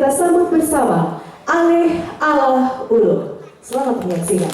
kita sambut bersama Aleh Ala Ulu. Selamat menyaksikan.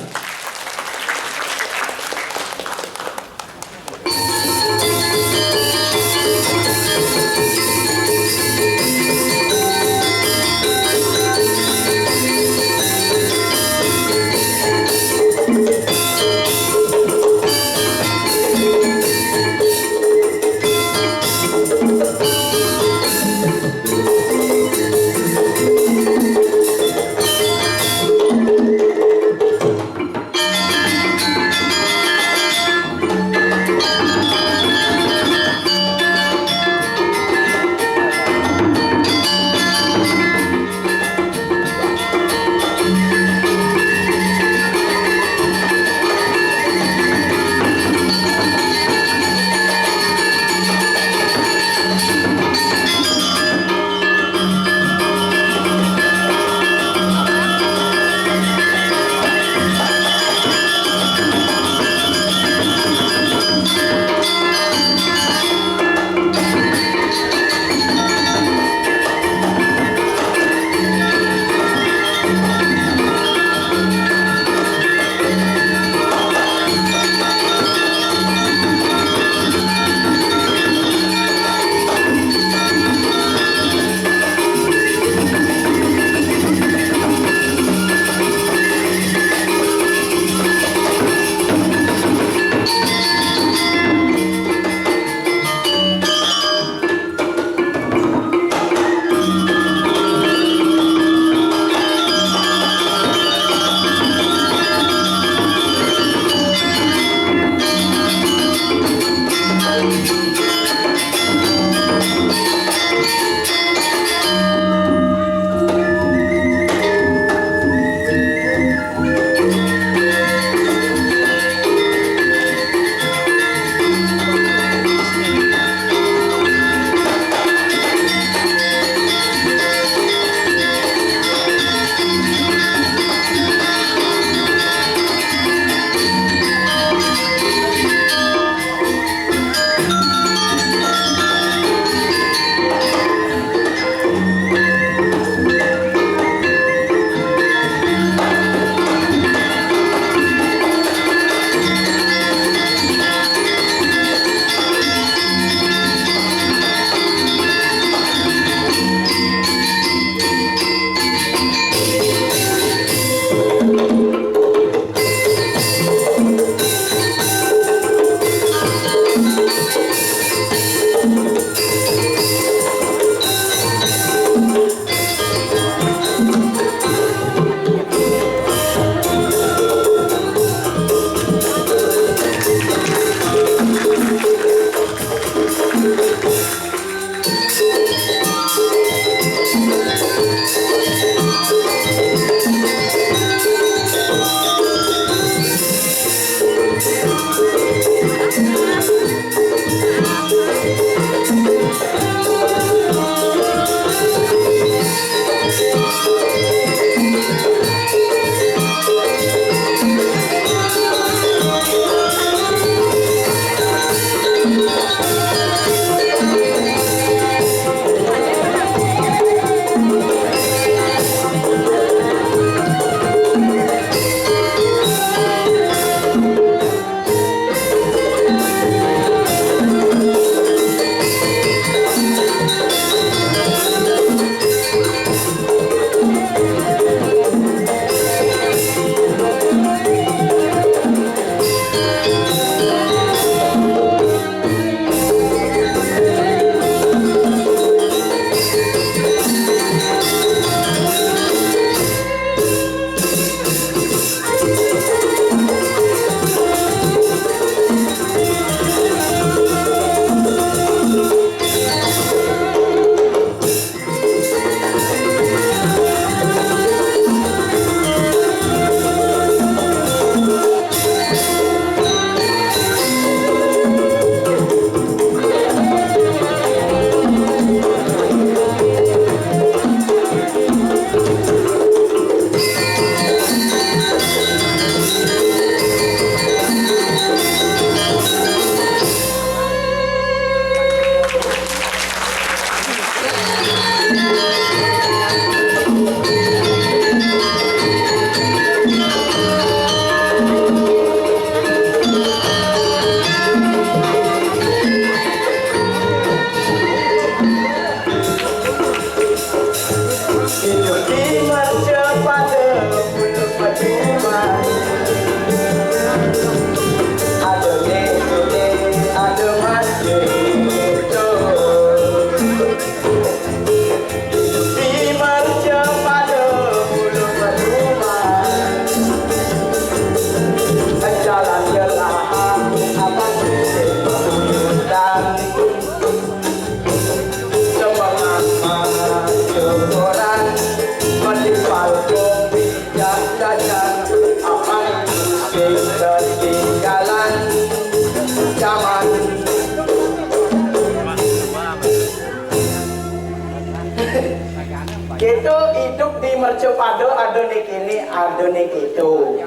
Gitu hidup di mercepado adone kini adone gitu.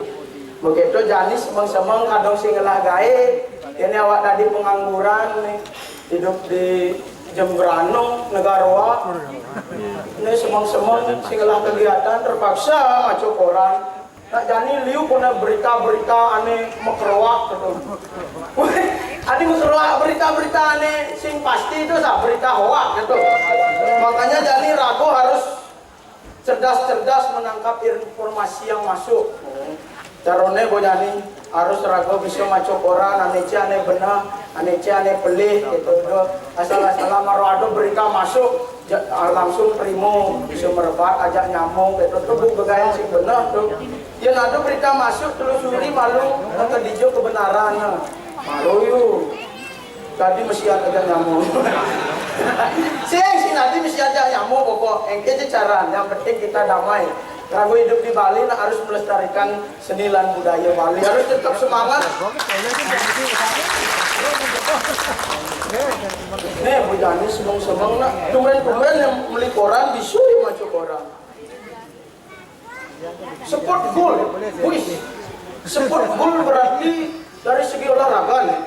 Begitu janis semeng-semeng kadang sing ngelah gawe. Ini awak tadi pengangguran nih. Hidup di jembrana negara. Ini semeng-semeng sing ngelah kegiatan terpaksa maco koran. Nak jani liu kena berita-berita aneh mekeroak gitu. Adi mekeroak berita-berita aneh sing pasti itu sah berita hoak gitu. Makanya jani ragu harus cerdas-cerdas menangkap informasi yang masuk. Carone bojani harus ragu bisa maco koran aneh aneh benar, aneh pelih gitu. Asal-asalan maro ada berita masuk langsung primo bisa merebat ajak nyamuk gitu tuh begayan sing benar tuh. Ya ada berita masuk telusuri malu kedijo kebenaran. Malu yuk. Tadi mesti ajak nyamuk. Si nanti mesti ajak nyamuk pokok engke cara yang penting kita damai. Ragu hidup di Bali nah, harus melestarikan seni dan budaya Bali, harus tetap semangat. Nih Bu Jani semeng-semeng nak tumben-tumben yang beli koran bisui maco koran. Sport goal, wih. Sport goal berarti dari segi olahraga nih.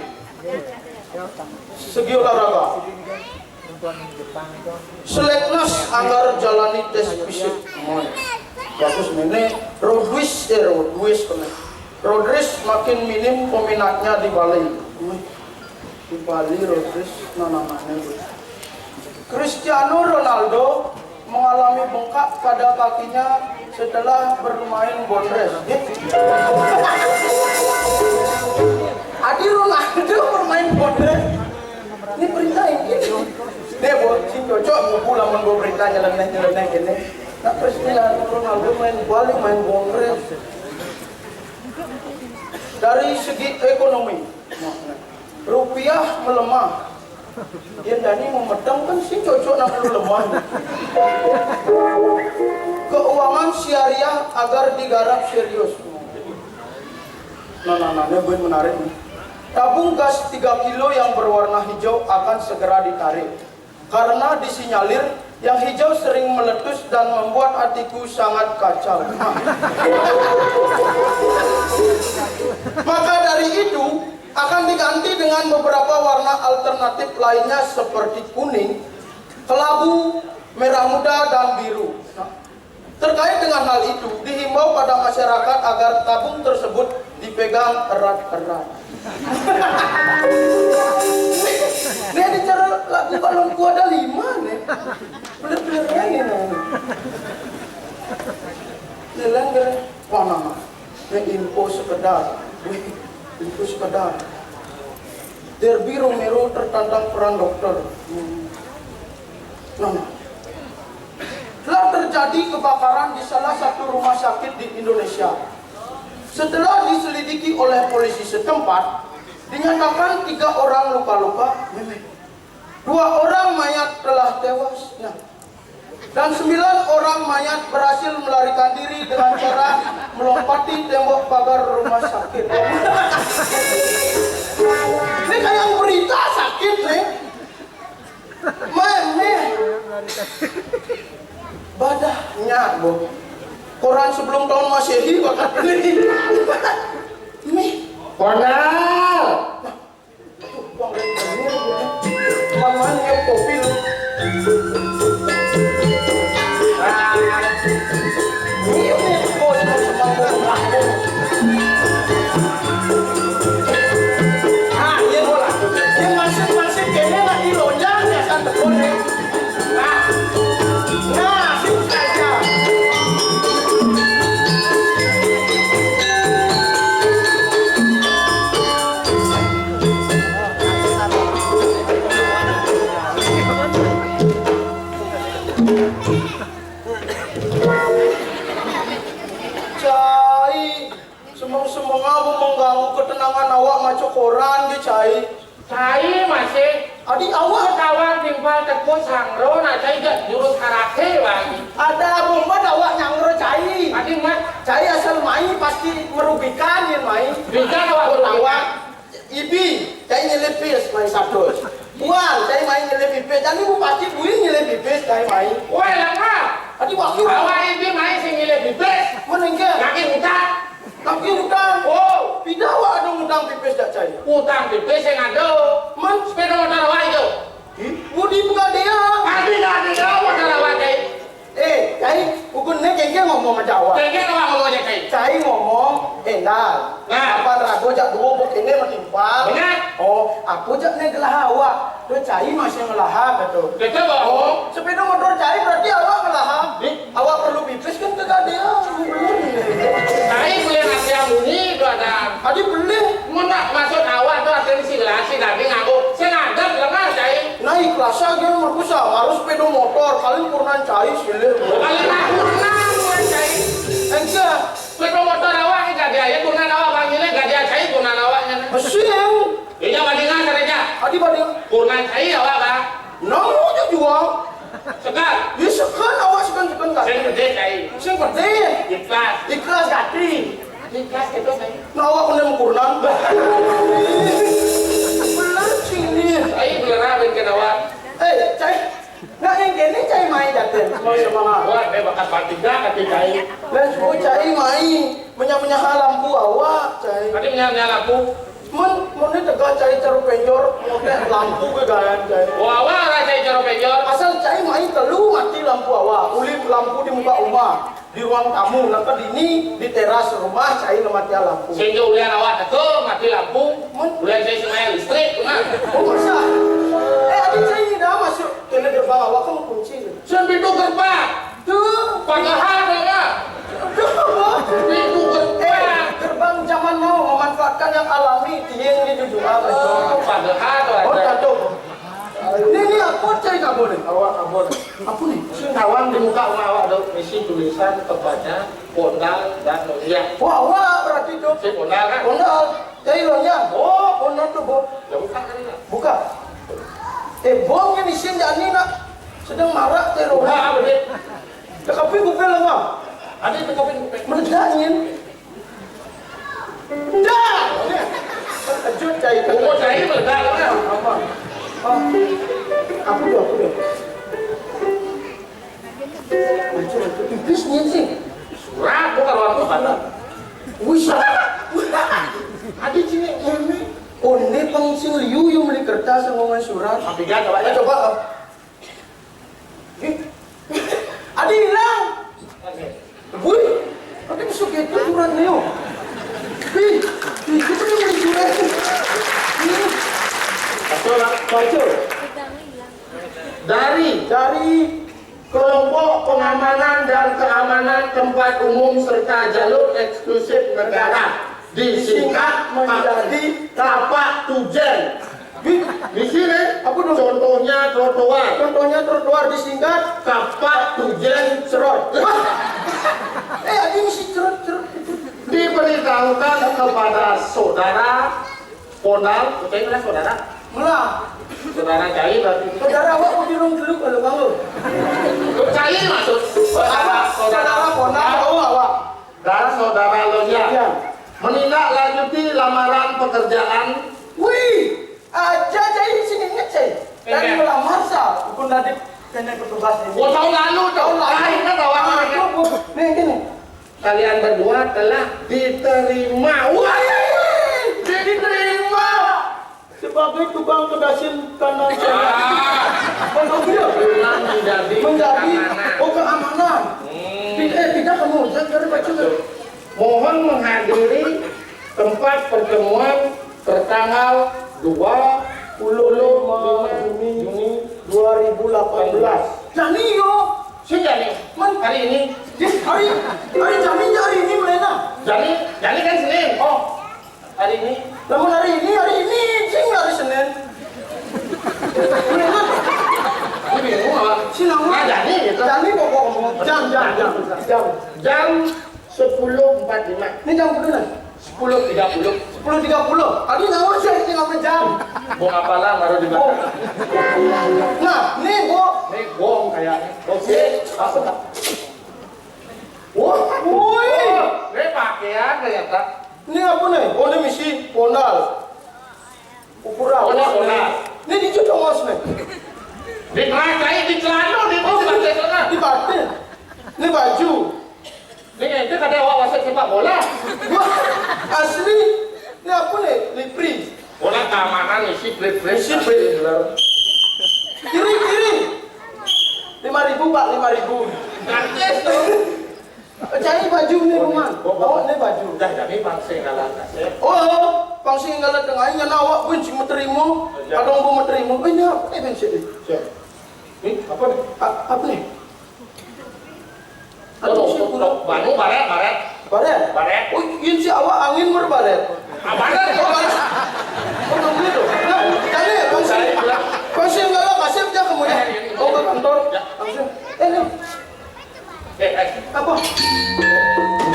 Segi olahraga. Seleknas anggar jalani tes fisik. Bagus ini Rodris makin minim peminatnya di Bali. Di Bali Rodris namanya. Cristiano Ronaldo mengalami bengkak pada kakinya setelah bermain bondres. Adi Ronaldo bermain bondres. Ini berita ini. Nih buat si cocok mau lamun gue berita nyeleneh gini. Nak Cristiano Ronaldo main balik main bondres. Dari segi ekonomi, rupiah melemah. Dia tadi memedang kan si cocok nak lemah. Keuangan syariah agar digarap serius. Nah, ini menarik nih. Tabung gas 3 kilo yang berwarna hijau akan segera ditarik. Karena disinyalir yang hijau sering meletus dan membuat hatiku sangat kacau. Maka dari itu akan diganti dengan beberapa warna alternatif lainnya seperti kuning, kelabu, merah muda, dan biru. Terkait dengan hal itu, dihimbau pada masyarakat agar tabung tersebut dipegang erat-erat. Ini ada cara lagu balonku ada 5 nih. Bener-bener ini nih. Lelang wah nama. Ini info sekedar. Info sekedar. Derby Romero tertantang peran dokter. Nah. Telah terjadi kebakaran di salah satu rumah sakit di Indonesia. Setelah diselidiki oleh polisi setempat, dinyatakan 3 orang luka-luka, 2 orang mayat telah tewas, dan 9 orang mayat berhasil melarikan diri dengan cara melompati tembok pagar rumah sakit. Ini kayak berita sakit nih. Badahnya, Bu. Koran sebelum tahun Masehi bakal ini. Nih, Konal. Mamanya kopi lu. Ini bos semangkuk. Ah, iya bola. Yang masih kene nak dilonjang ya san tekone. Nah, sip saja. Cai masih. Adi awak Kawan timpal teko sangro nak cai gak jurus karate lagi. ada bomba awak nyangro cai. Tadi mat Cai asal main pasti merugikan ya main. bisa awak Awak berlawan. ibi cai nyelepis main satu. Buan cai main nyelepis. Jadi bu pasti buin nyelepis cai main. Wah lengkap. Adi waktu Awak ini main singile bibes. meninggal. Kaki utang. Kaki utang. Oh, Tidak awak ada utang pipis dak cai. utang bibes yang ada. Man Sepeda motor awak itu. budi buka dia. Tadi dah ada awak dalam awak cai. Cai ukun nek kengke ngomong macam awak. Kengkeng awak ngomongnya cai. Cai ngomong enak. Nah. Apa rago jak dua buk ini metimpal. Benar. Oh, aku jak nek gelah awak. Tu cai masih ngelah gitu. Kita bohong. Oh, sepeda motor cai berarti awak ngelah. Awak perlu pipis kan ke dia. Cai boleh nasi amuni itu ada. Adi beli. Munak masuk awak tu atensi gelas si daging aku. Saya ngadap lengah cai. Naik kelas aja merkusa harus sepeda motor kalian purnan cai silih. Kalian aku nang cai. Enggak. Sepeda motor awak ni gak dia ya tunan awak panggilnya gak dia cai tunan awaknya. Mesin. Iya bandingan saja. Adi bading. Tunan cai awak bah. Nang aja jual. Sekal. Ya sekan awak sekan Saya gak. gede cai. Sing gede. Ikhlas. Ikhlas gati. Ikhlas itu cai. Nah awak kena mengkurnan. Belancing ni. Cai belerah bikin awak. Cai. Nah yang gini cai main datang. Mau semangat. Buat dia bakat patiga kati cai. Dan semua cai main. Menyak-menyak lampu awak cai. Tadi menyala lampu. Mun tegak cai caru penjor. Mau lampu ke gayan cai. Wah awak lah cai cara penjor. Asal cai main telu mati lampu awak. Ulip lampu di muka rumah. Di ruang tamu. Lepas ini di teras rumah cai mati lampu. Sehingga ulian awak teko mati lampu. Ulian saya semaya listrik. Oh masa? Adik cai dah masuk. Kena gerbang awak kan kunci. Sen pintu gerbang. Tuh. Pagahan ya. Tuh apa? Pintu gerbang. Gerbang zaman now memanfaatkan yang alami. Tiang di tujuan. Pagahan tuh Oh ada. tak Ini apa cai kamu nih? Awak abon. Apa nih? Kawan di muka rumah awak ada isi tulisan tepatnya pondal dan lonya. Wah, awak berarti tuh. Si pondal kan? Pondal, cai lonya. Oh, pondal tuh, Bo. Ya bukan kan ini. Buka. Bom yang isin jani nak sedang marak cai lonya. Wah bener. Tapi gue bilang bang, Ada itu kopi. meledaknya. Dah. Kejut cai. Oh saya meledak kan? Apa? Aku deh. Macam pipisnya sih. Surat bukan orang kepala. Wisa. Ada sini ini. Oh, ini pangsing liu yang beli kertas sama surat. Tapi kan coba ya. Coba. Ada hilang. Wih, ada besok itu surat Leo. Itu kan yang surat. Ini. Baca. Dari kelompok pengamanan dan keamanan tempat umum serta jalur eksklusif negara disingkat menjadi tapak tujen. Di sini apa dong? Contohnya trotoar disingkat tapak tujen cerot. Ini mesti cerot. Diberitahukan kepada saudara Pondal, kita ini saudara. Melah. Saudara Cai berarti. Saudara awak mau dirung dulu kalau kamu. Cai maksud. Saudara Pondal awak. Dan saudara Lonya. Iya. Menindaklanjuti lamaran pekerjaan. Wih, aja cai sini ngecek. Dari melamar sah, bukan dari kena petugas ini. Oh tahun lalu Tahun lalu. kan awak. Nih gini. Kalian berdua telah diterima. Wah, Diterima sebagai tukang pedasin kanan menjadi keamanan. Tidak kamu, jangan baca. Mohon menghadiri tempat pertemuan tertanggal 25 Juni 2018. Jani yo. Sejani, hari ini. Hari Jani ini mulai nah. Jani kan Senin. Oh, hari ini. Namun hari ini sing hari Senin. Ini bingung apa? Sinang Nah, Jani gitu. Jani pokok ngomong jam. Jam 10.45. Ini jam berapa? 10.30. 10.30. Tadi nawan sih tinggal jam. Bong apalah baru di Oh. belakang. Nah, nih Bo. Ini bong kayaknya. Oke, apa tak? Wah, woi. Ini pakaian kayak tak. Ini apa nih? Oh, ini misi pondal. Ukuran. Oh, ini pondal. Ini dicuci mas nih. Di kelas saya di celana di batik sana. Di batin. Ini baju. Ini itu kada awak wasit sepak bola. Wah, asli. Ini apa nih? Lipri. Bola keamanan isi play. Isi play. Kiri. 5.000 Pak, 5.000. Gratis tuh. Cari baju nih rumah. Oh, ini baju. Dah jadi pangsi kalah kasih. Oh, pangsi ngalat tengahnya nawak pun cuma terima. Kadang pun terima. Ini apa nih bensin? Ini apa nih? Apa nih? Tuh, Bandung baret. Baret. Oh, ini si awak angin berbaret. Baret. Oh, nunggu itu. Nah, tadi pangsi ngalat kasih aja kemudian. Oh, ke kantor. Langsung. Nih. Apa?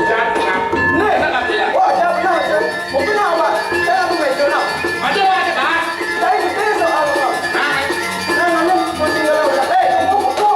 Jangan. Nih. Wah, jangan. Mungkin awak. Saya aku meja. Ada kan? Saya gede soal awak. Nah, pangsi ngalat udah. Tunggu.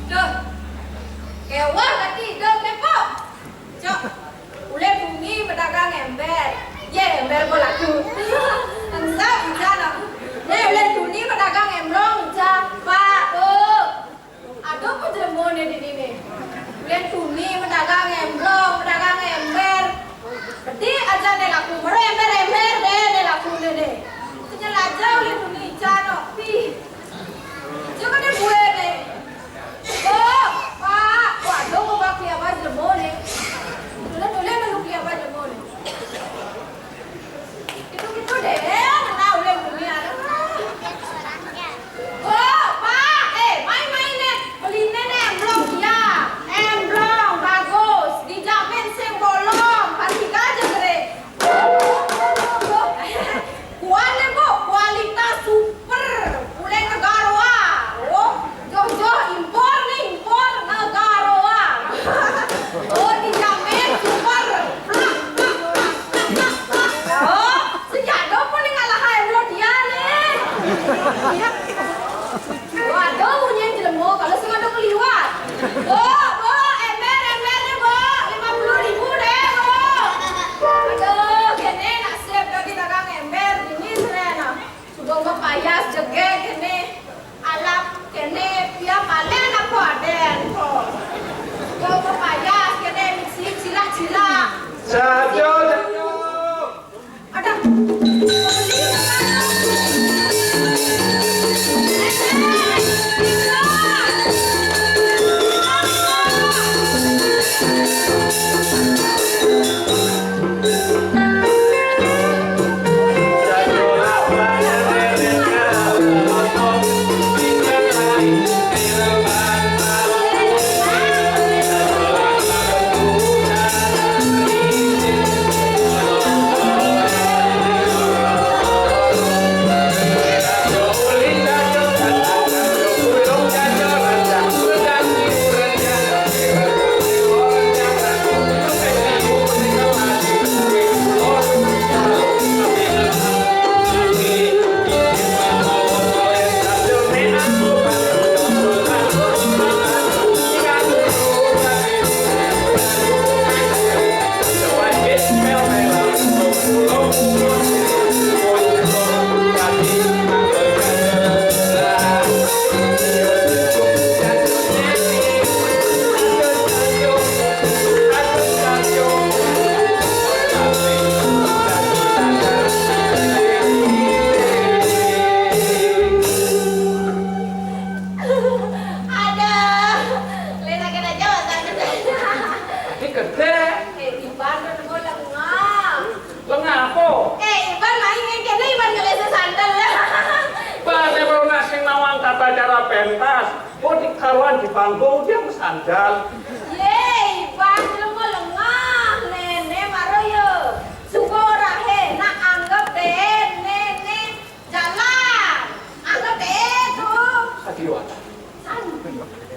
Duh, kewah tadi, duh, kepo. Cok, ule bumi pedagang ember. Ye, ember bola tu. Angsa bicara. Ne, ule bumi pedagang embrong, Pak, tuh. Aduh, kok jeremone di sini. Ule bumi pedagang embrong, pedagang ember. Berarti aja ne laku, baru ember deh, ne laku deh. Senyelaja ule bumi cano, pi. Coba deh gue deh. Oh, Pak, waduh mau pakai apa jemone? Boleh mau pakai apa jemone? Itu deh, nah udah punya. Oh, Pak, main nih, beli nenek emblong ya, emblong bagus, dijamin sing bolong, pasti aja kere. Kualitas super, boleh negara. Oh, jauh impor negara. Oh, dijamin super. Oh, sejado pun ngalah lo dia nih. Waduh, punya jelemo kalau sih ada keliwat. Bo, emernya bo, 50.000 deh bo. Aduh, kene nasib tadi dagang ember ini serena. Sudah mau payas jege kene. Alap kene pia palen aku aden kok. Kau payas kene misi cila. Saja. Ada. ora pentas. Oh di karuan di panggung dia sandal. Yeay, Iban lengah-lengah, nenek maroyo. Syukur he, nak anggap deh, nenek jalan. Anggap deh tuh. Adiwan.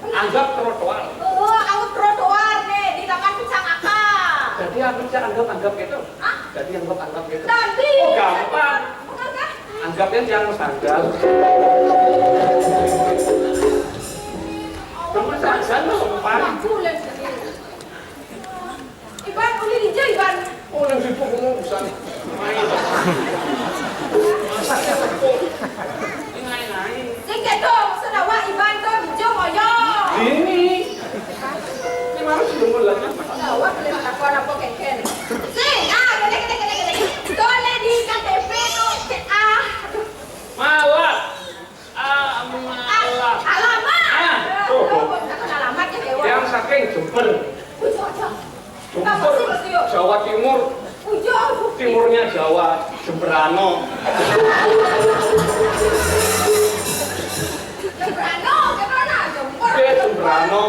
Anggap trotoar. Oh, anggap trotoar nih di taman kecamatan. Jadi aku bisa anggap gitu. Hah? Jadi anggap gitu. Tadi. Oh gampang. Bukan kah? Anggapnya yang sandal. Kamu sandal lempar. Bulan sendiri. Iban, uli hijau Iban. Oh yang situ ngomong bisa nih. Main. Main. Sikit dong, sedawa Iban tuh hijau moyo. Ini harus dimulai. Sedawa boleh melakukan apa keken. Sing, gede. Dole di KTP tuh, Malah. Malah. alamat. Tuh. Alamat ya dewa. Yang saking Jember. Kamu sih pasti yuk. Jawa Timur. Ujung. Timurnya Jawa, Jembrana. Jembrana, kemana? Jember. Oke, Jembrana.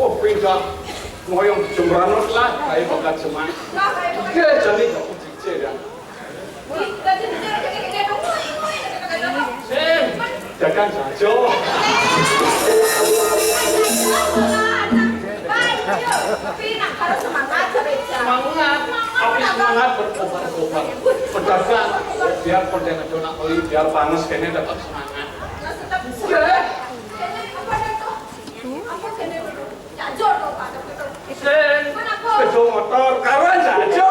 Oh, pindah. Ngoyong Jembrana lah, kayak bakat seman. Nah, kayak Oke, begitu. jadi gak uji ya. Jadi gede dong. Sing, dagang saja. Tapi nak harus semangat kerja. Semangat, tapi semangat berkobar-kobar. Pedagang, biar konten aja nak beli, biar panas kayaknya dapat semangat. Sing, sepeda motor, karuan saja.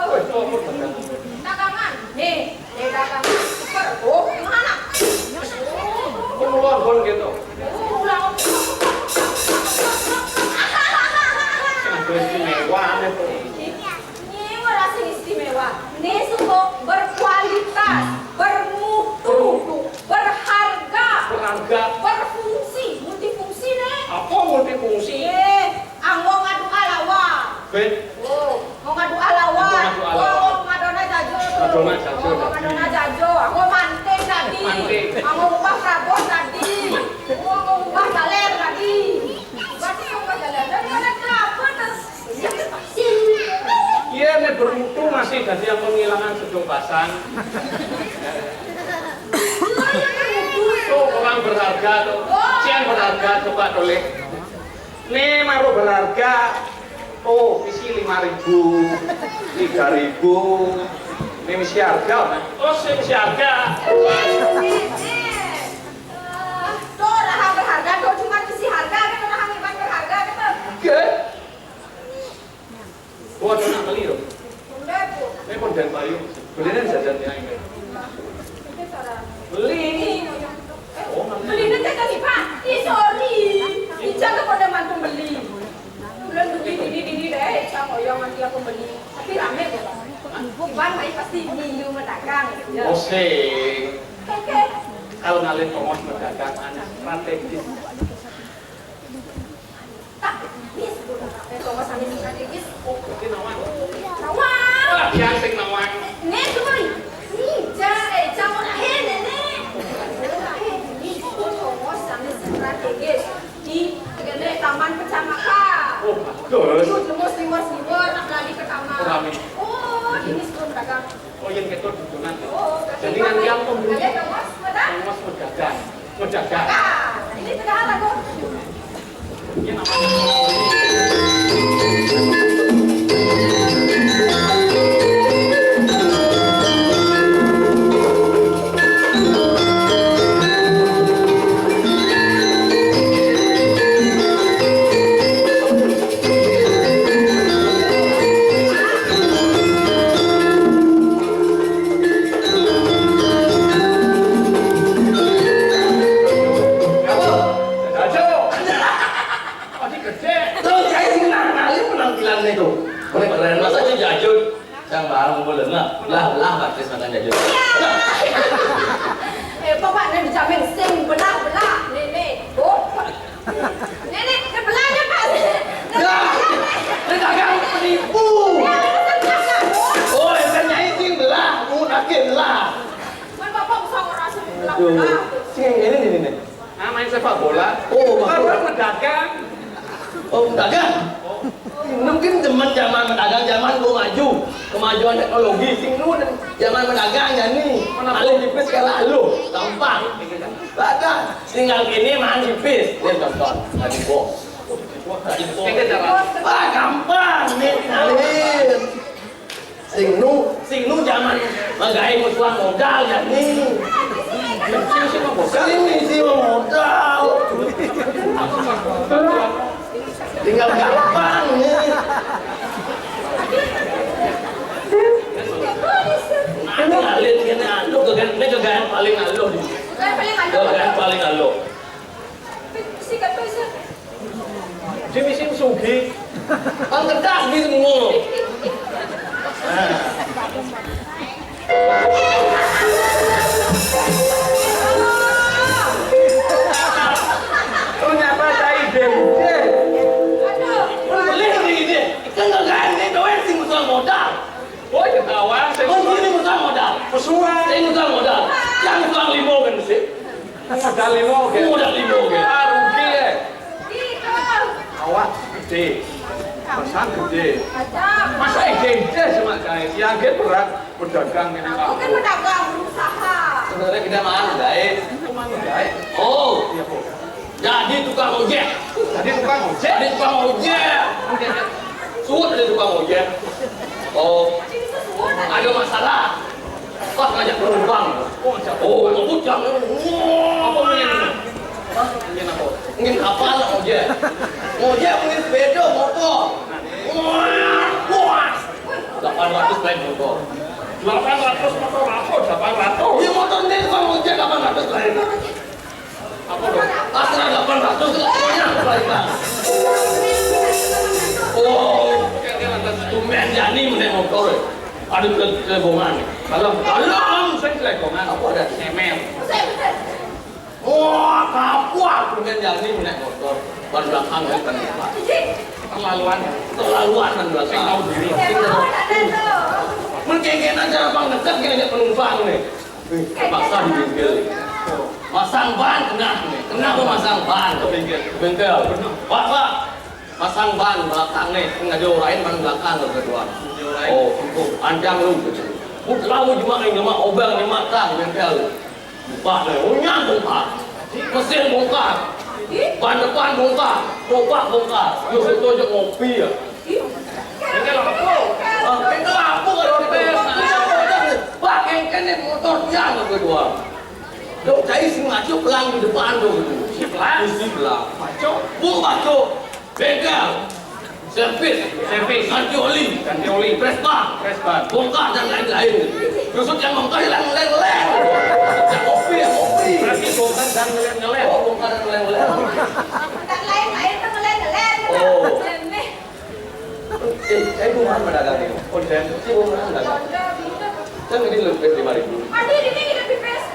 Oh, itu apa dagangan? Oh, ngelon gitu. Yang istimewa itu. Ini semua berkualitas, bermutu, berharga, berfungsi, multifungsi nih. Apa multifungsi? Anggo ngadu alawa. Ben, Mau ngadu alawa. Ngadu alawa. Ngadona jajo. Ngadona jajo tadi. Ngadona jajo. Anggo manting tadi. Manting. Anggo ubah prabon tadi. Anggo ubah baler tadi. Berarti ubah jalan. Dan ada apa tas? iya nih bermutu masih dari yang penghilangan sedopasan. Tuh orang berharga tuh. Siang berharga coba toleh. Nih maru berharga. Oh, isi 5.000, 3.000. Ini misi harga, kan? Oh, misi harga. Tuh orang berharga. Tuh cuma isi harga. Kan orang iban berharga. Kan. Oke. Buat anak beli loh. Udah bu. Ini konten bayu. Belinya jajannya ini. Beli. Oh, Beli nanti kali pak. Ih sorry. Ica kepada mantu beli. Bulan ini deh. Ica koyong nanti aku beli. Tapi rame kok. Iban mai pasti nyium dagang. Oke. Oke. Kalau ngalih pengos perdagangan strategis. Tak. Bis. Kalau sambil strategis. Oke, nawan. Kawan. Wah, biasa nawan. Nih tuh. Ica mau lahir nenek. Ini kalau sambil strategis di taman kecamatan. Oh, bagus. Limos, nak lari ke taman. Rame. Oh, ini sebelum dagang. Oh, yang ketua dukungan. Oh, Jadi nanti yang pembeli. Kalian Mas, benar? Pengos berdagang. Berdagang. Ini tengah lagu. Ini namanya. Jajo. Masih gede. sepak bola. Oh, Baru mendagang. Oh, dagang. Mungkin zaman mendagang gua maju, kemajuan teknologi sing nu zaman mendagang ya nih. Alih tipis kalah lu, gampang. Dagang, tinggal gini mahan tipis. Dia contoh, tadi bos. Ah, gampang nih tinggalin. Sing nu zaman magain musuhan modal ya nih. Sini sih modal. Tinggal gampang nih. Ngalin gini anu kegan paling alo. Kegan paling alo. Dia mesin sugi. Ang kedas di semua. Ternyata saya ide. Modal. Oh, ketawa. Ini modal modal. Pesuai. Ini modal modal. Yang tukang limo kan sih. Modal limo kan. Modal limo kan. Ah, rugi ya. Awak gede. Pesan gede. Masa ide sama kayak yang gede berat berdagang ini Aku kan pedagang berusaha. Sebenarnya kita mahal guys. Oh. Jadi tukang ojek. Jadi tukang ojek. Jadi tukang ojek. Suut dari tukang ojek. Oh. Ada masalah. Pas ngajak penumpang. Oh, ngebut jam. Apa ingin? Ingin apa? Ingin kapal ojek. Ojek ingin sepeda motor. Wah. 800 lain motor. 800 motor aku 800. Ini motor ini tukang ojek 800 lain. Apa dong? Asal 800 semuanya lain. Oh, tumben Jani menaik motor. Ada kelebongan. Kalau Saya kelekongan. apa ada? Emel. Wah, kapuan tumben Jani menaik motor. Ban belakang ya kan. Kelaluan. Terlaluan ban belakang. Saya tahu diri. Mungkin aja abang dekat kayak penumpang nih. Paksa di bengkel. Masang ban kena nih. Kenapa masang ban ke bengkel? Bengkel. Pak. Masang ban belakang nih, nggak diorain ban belakang kedua. Oh, panjang lu. Lalu cuma obeng cuma tang bengkel. Buka nih, nyambung pak. Mesin bongkar, ban depan bongkar, bongkar. Yuk foto ngopi ya. Bengkel apa? Bengkel apa kalau Pak kene motor yang kedua. Dok cai sing maju pelang di depan tuh. Si pelang. Maco. Baco. Bengkel, servis, ganti oli, press ban, bongkar dan lain-lain. Justru yang bongkar yang ngeleng-ngeleng, yang ngopi. Berarti bongkar dan ngeleng-ngeleng. Oh, bongkar dan ngeleng-ngeleng. Lain-lain tuh ngelen-ngelen. Oh. Saya bukan pedagang ini. Oden. Si bukan pedagang. Saya ini lebih 5.000. Adi ini lebih best.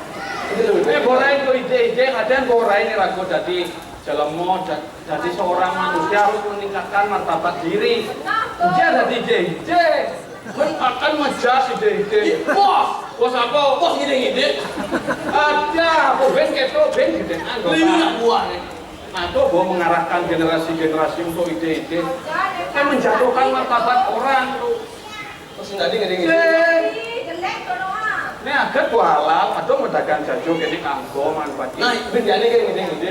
Ini lebih. Borai itu ide-ide kadang borai ini ragu jadi jelemo jadi seorang manusia harus meningkatkan martabat diri. Dia jadi ide-ide. Akan menjas ide-ide. Bos apa? Bos ide-ide. Ada, ben keto, ben gedean. 5 buah nih. Nah, itu bahwa mengarahkan generasi-generasi untuk ide-ide. Kan menjatuhkan martabat orang. Terus tadi ngede-ngede. Jelek tuh doang. Ini agak halal, ada mendagang jajuk ini kanggo manfaat. Nah, benjane kan ngede-ngede.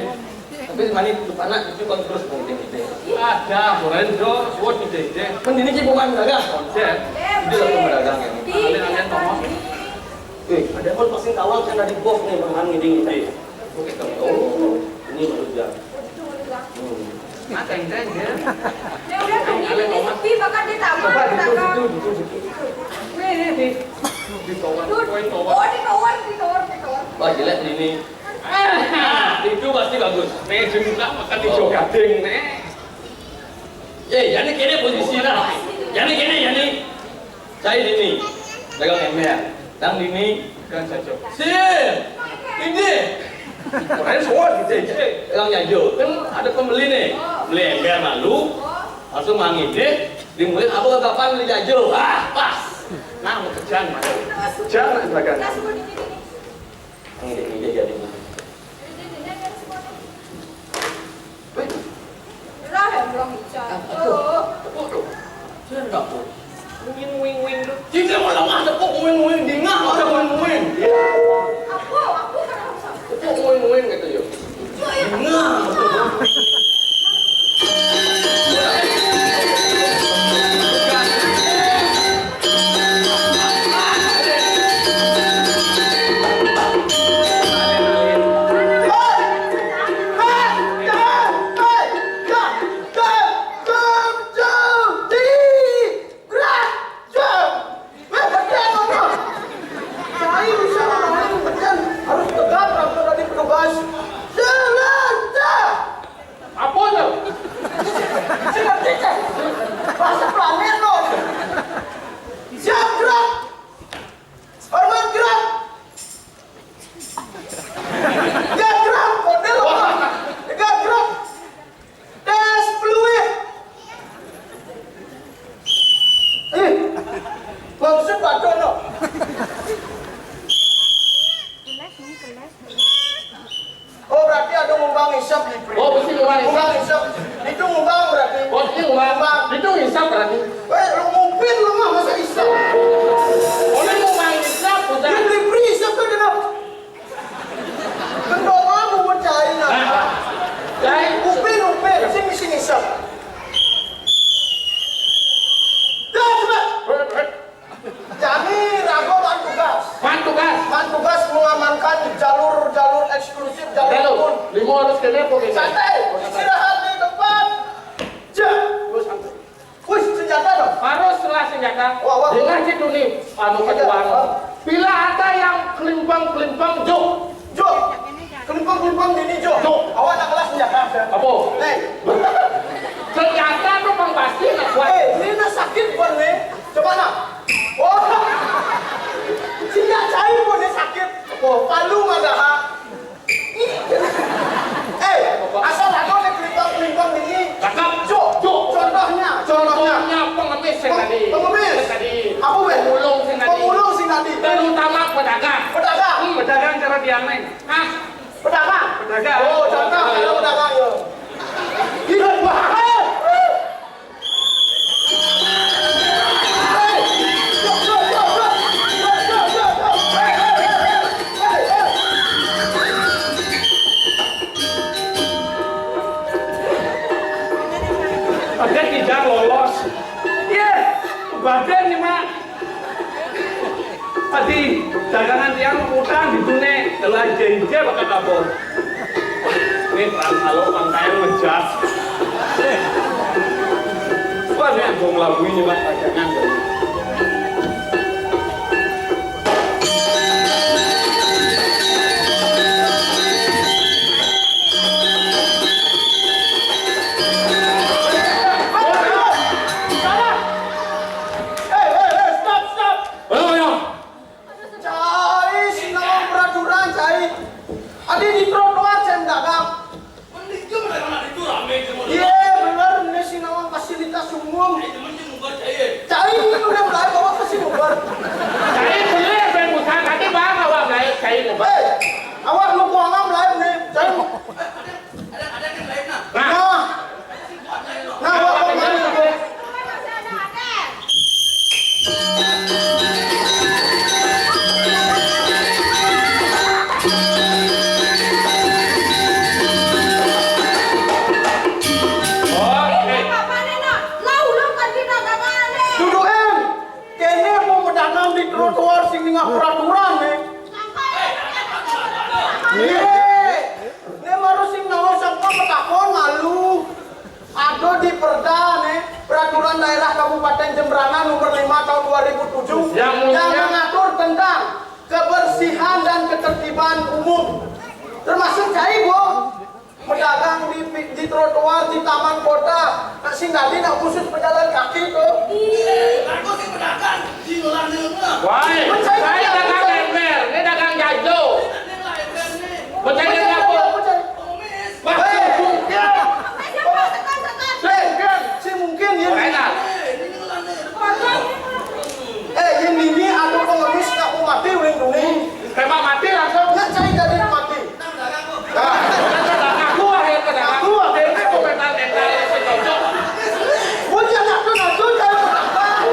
Tapi mana itu anak itu kan terus ngede-ngede. Ada, Borendo, suat ide-ide. Mendini ki bukan dagang. Konsep. Itu lah pedagang ya. Kalian ngomong. Ada pun pasti kawal kan dari bos nih mangan ngede-ngede. Oke, kamu tahu. Ini manusia. Ada yang ya. Ya udah tuh ini sepi bahkan di taman. Coba itu. Di tower, di tower. Wah, jelek ini. Itu pasti bagus. Nih, jembrana makan hijau gading nih. Jadi kini posisi lah. Jadi kini. Saya ini. Dagang ember. Dan ini Kan jajuk. sip. Ini. Orang suat ide-ide. Dagang jajo. Kan ada pembeli nih. Beli ember malu. Langsung mangide. Dimulai apa kapan beli jajo. Pas. Nah, mau kerjaan mas. Jangan dagang. Ngide-ngide jadi. Oh berarti ada ngumbang isap di Oh mesti ngumbang isap. Itu ngumbang berarti. Oh itu ngumbang. Itu isap berarti. Lu ngumpin lu mah masa isap. Oh ini ngumbang isap udah. Dia beli isap tuh dia. Kendong aku mencari nah. Jadi Ngumpin sing isap. Dah cepat. Jadi rago tugas mengamankan jalur eksklusif jalur pun. Lima harus kena kok ini. Santai, istirahat di tempat. Wih, senjata dong. Harus setelah senjata. Wah. Dengan situ nih, kedua. Bila ada yang kelimpang jok. Kelimpang ini Jo. Awak nak kelas senjata. Apa? Nih. Senjata tuh bang pasti nak kuat. Ini nak sakit pun nih. Coba nak. Oh. Senjata cair pun nih sakit. Oh, palu ada ha. Asal ada nih kelimpang ini. Cakap. Jo. Contohnya pengemis yang tadi. Pengemis. Tadi. Apa weh? Pemulung sing tadi. tadi. Terutama pedagang. Pedagang cara diamin. Pedagang. Oh, contoh kalau pedagang yo. Hidup bahaya. Ada tidak lolos. Badan nih mak. Tadi dagangan tiang utang gitu nih. Telah janji bakal kabur. Ini kalau pangkain menjas. Wah ini aku ngelabuin mak dagangan. Awak lu kuangam live nih, cari. Ada yang lain nah. Nah, awak kuangam nih. Duduk em, kene mau mendanam di trotoar sing ningah peraturan nih. Ini baru sing nawa sangka petakon malu. Ada di Perda nih peraturan daerah Kabupaten Jembrana nomor 5 tahun 2007 yang mengatur tentang kebersihan dan ketertiban umum. Termasuk cai bo pedagang di trotoar di taman kota. Nak sing tadi nak khusus pejalan kaki tuh. Aku sih pedagang di luar-luar. Wah, saya dagang ember, ini dagang jajo. Percaya apa? Wah, mungkin ya. Ini ada pengemis aku mati uling dunia. Tembak mati langsung. Nggak cari dari mati. Aku akhir pedagang. Aku akhirnya komentar entar secocok. Punya naktu cari pedagang.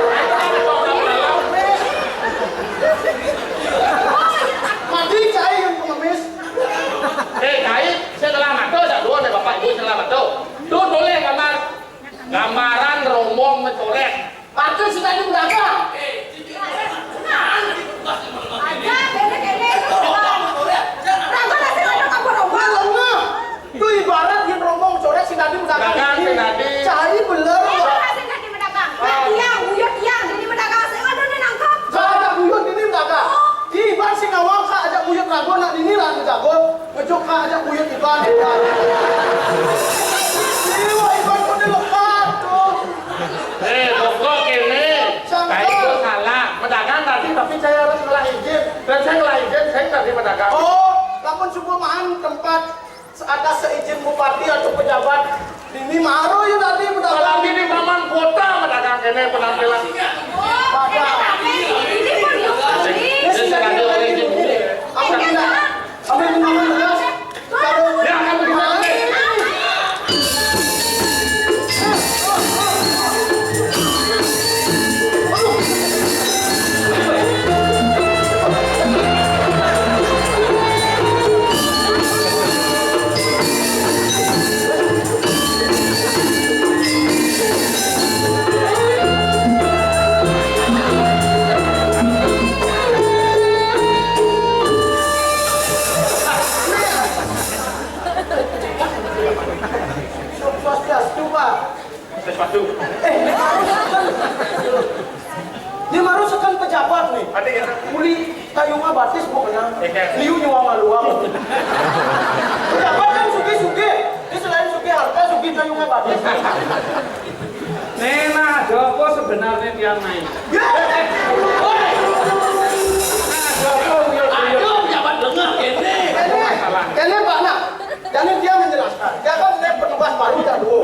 Mati cari yang pengemis. tadi pedagang Dagang ini. tadi. Cari bener. Kasih tadi pedagang. Tiang, buyut tiang, ini pedagang. Saya ada nih nangkap. Saya ajak buyut ini pedagang. Iban sing awak kak ajak buyut rago nak ini lah jago. Ngejok kak ajak buyut Iban. Ini wah Iban kau nih lekat tuh. Pokok ini. Saya itu salah. Pedagang tadi, tapi saya harus ngelah izin. Dan saya ngelah izin, saya tadi pedagang. Oh, lamun semua mahan tempat ada seizin bupati atau pejabat. Ini maru ya tadi pedagang. Kalau ini paman kota pedagang ini penampilan. Oh, ini pun diukur. Ini sekali oleh izin ini. Apa yang maman belas? Ya, kamu gimana? Swastiastu Pak. Sesuatu. Dia maru sekan pejabat nih. Ada yang Muli kayunga batis mau kena. Iya. Liu nyuang maluang. Pejabat kan sugi-sugi. Dia selain sugi harta, sugi kayunga batis. Nena, Joko sebenarnya dia naik. Ayo pejabat lengah ini. Kene Pak Nak. Jadi dia menjelaskan. Dia kan petugas baru jadul.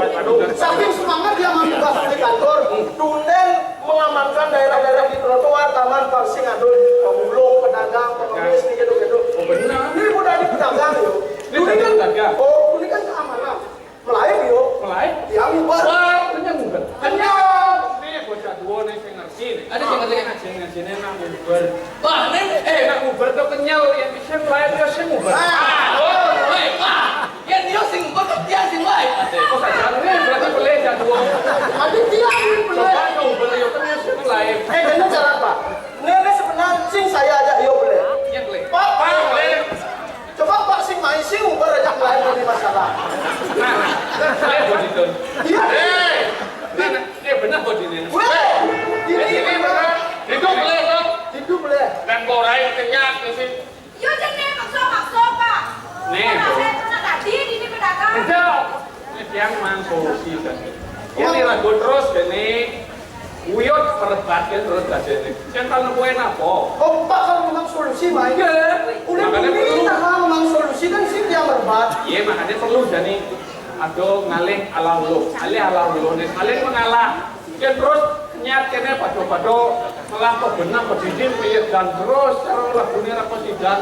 Saking semangat dia tugas di kantor. Tunden mengamankan daerah-daerah di trotoar, taman, parsing, adul, pemulung, pedagang, pengemis, gitu-gitu. Oh benar. Ini udah di pedagang yuk. Ini kan pedagang. Oh, ini kan keamanan. Melayu yuk. Mulai. Dia ngubar. Wah, kenyang bukan? Kenyang. Ini bocah dua nih saya ngerti nih. Ada yang ngerti? Ngaji nang ngubar. Wah, neng. Nak ngubar tuh kenyal yang bisa mulai dia sih ngubar. Woi, Pak. Ya dia sing betul dia sing baik. Oh saja ini berarti boleh jadul. Ada dia ini Coba boleh. ngubar yuk kan dia sih mulai. Ini cara apa? Nenek sebenarnya sing saya ajak yuk boleh. Yang boleh. Pak, boleh. Coba Pak sing main sing ngubar ajak lain dari masalah. Saya buat itu. Iya. Benar buat ini. Boleh. Ini benar. Itu boleh dong. Itu boleh. Dan korai kenyak di sini. Yo jenis makso Pak. Nih. Saya pernah tadi ini pedagang. Enggak. Ini yang mang solusi kan. Ini ragu terus ini. Uyut perbagian terus aja ini. Yang kalau kue napo. Oh Pak kalau memang solusi baik. Udah Makanya perlu. begini kalau memang solusi kan sih dia berbat. Iya makanya perlu jadi. Aduh ngalih ala hulu. Alih ala hulu nih. Alih mengalah. Kan terus nyat kene pado-pado malah bebenah pedidin piyek dan terus cara lagune ra kosidan.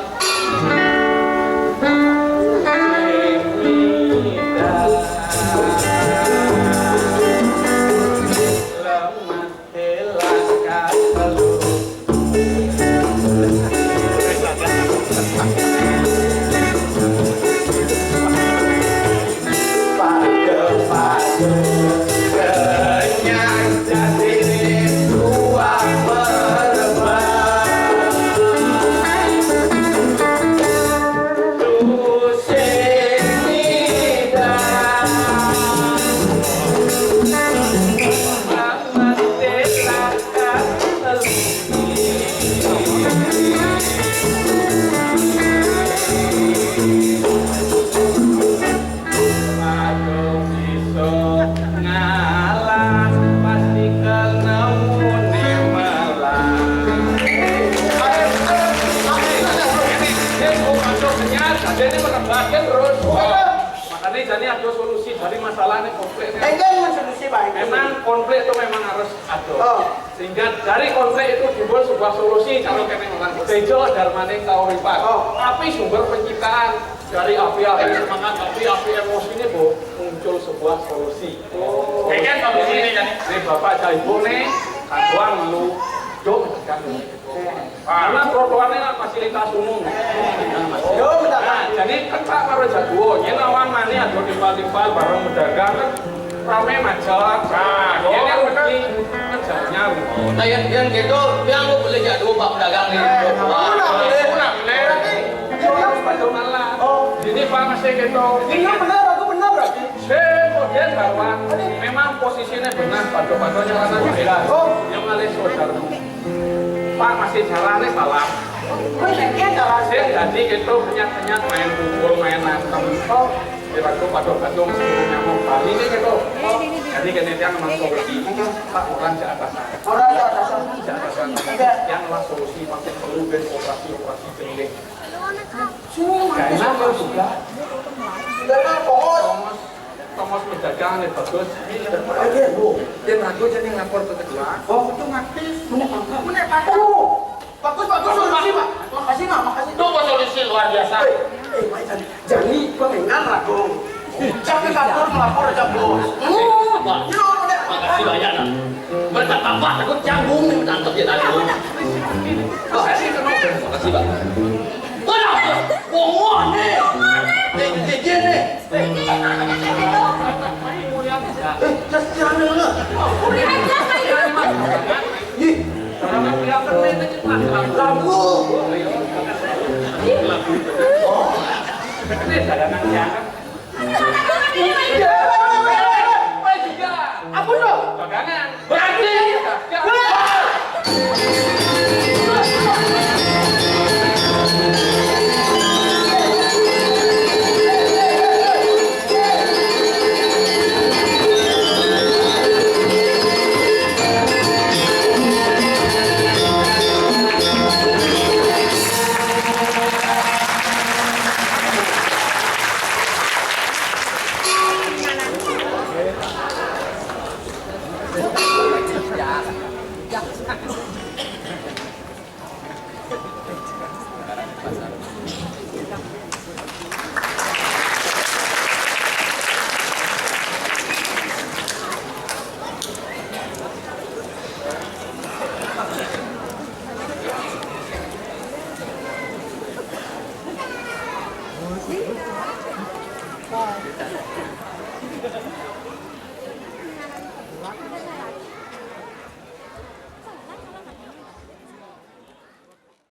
Makanya ada solusi dari masalah ini konflik. Enggak solusi baik. Memang konflik itu memang harus ada. Oh. Sehingga dari konflik itu timbul sebuah solusi kalau kene orang bejo darmane kauripan. Oh. Tapi sumber penciptaan dari api-api semangat, api-api emosi ini muncul sebuah solusi. Oh. Kayak kan di sini kan. Ini bapak cah ibu nih, kaduan lu dong kan. Karena trotoarnya fasilitas umum. Yo, Nah, jadi kan Pak karo jago, yen awang mani ada timpal-timpal barang pedagang kan rame macet. Nah, ini kan mesti kerjanya. Nah yang gitu, yang lu boleh jadi Pak pedagang nih. Wah, boleh. Ini Pak masih gitu. Ini benar, aku benar berarti. Dia solusinya benar, padu-padunya mana beda. Oh, yang ngalih saudara. Pak masih caranya salah. Saya jadi gitu kenyat-kenyat main pukul, main nantem. Oh, diraku padu-padu sebelumnya mau kali ini gitu. Oh, jadi kemudian memang solusi. Pak orang di atas. Orang di atas. Di atas. Yang lah solusi masih perlu operasi jenis. Karena apa juga? Karena pos. Thomas berdagang nih bagus. Aja bu. Dia ragu jadi ngapor ke kedua. Oh itu ngatis. Menek. Oh. Bagus solusi pak. Makasih nggak makasih. Itu solusi luar biasa. Jadi pengengan ragu. Jangan kantor melapor aja bos. Makasih banyak nak. Berkat bapak aku canggung nih menangkap dia tadi. Makasih kenapa? Makasih pak. Wah, bohong nih. Dejen nih. Jangan dulu. Udah aja kayak Ih, Orang yang keren itu lagu. ini dagangan siang.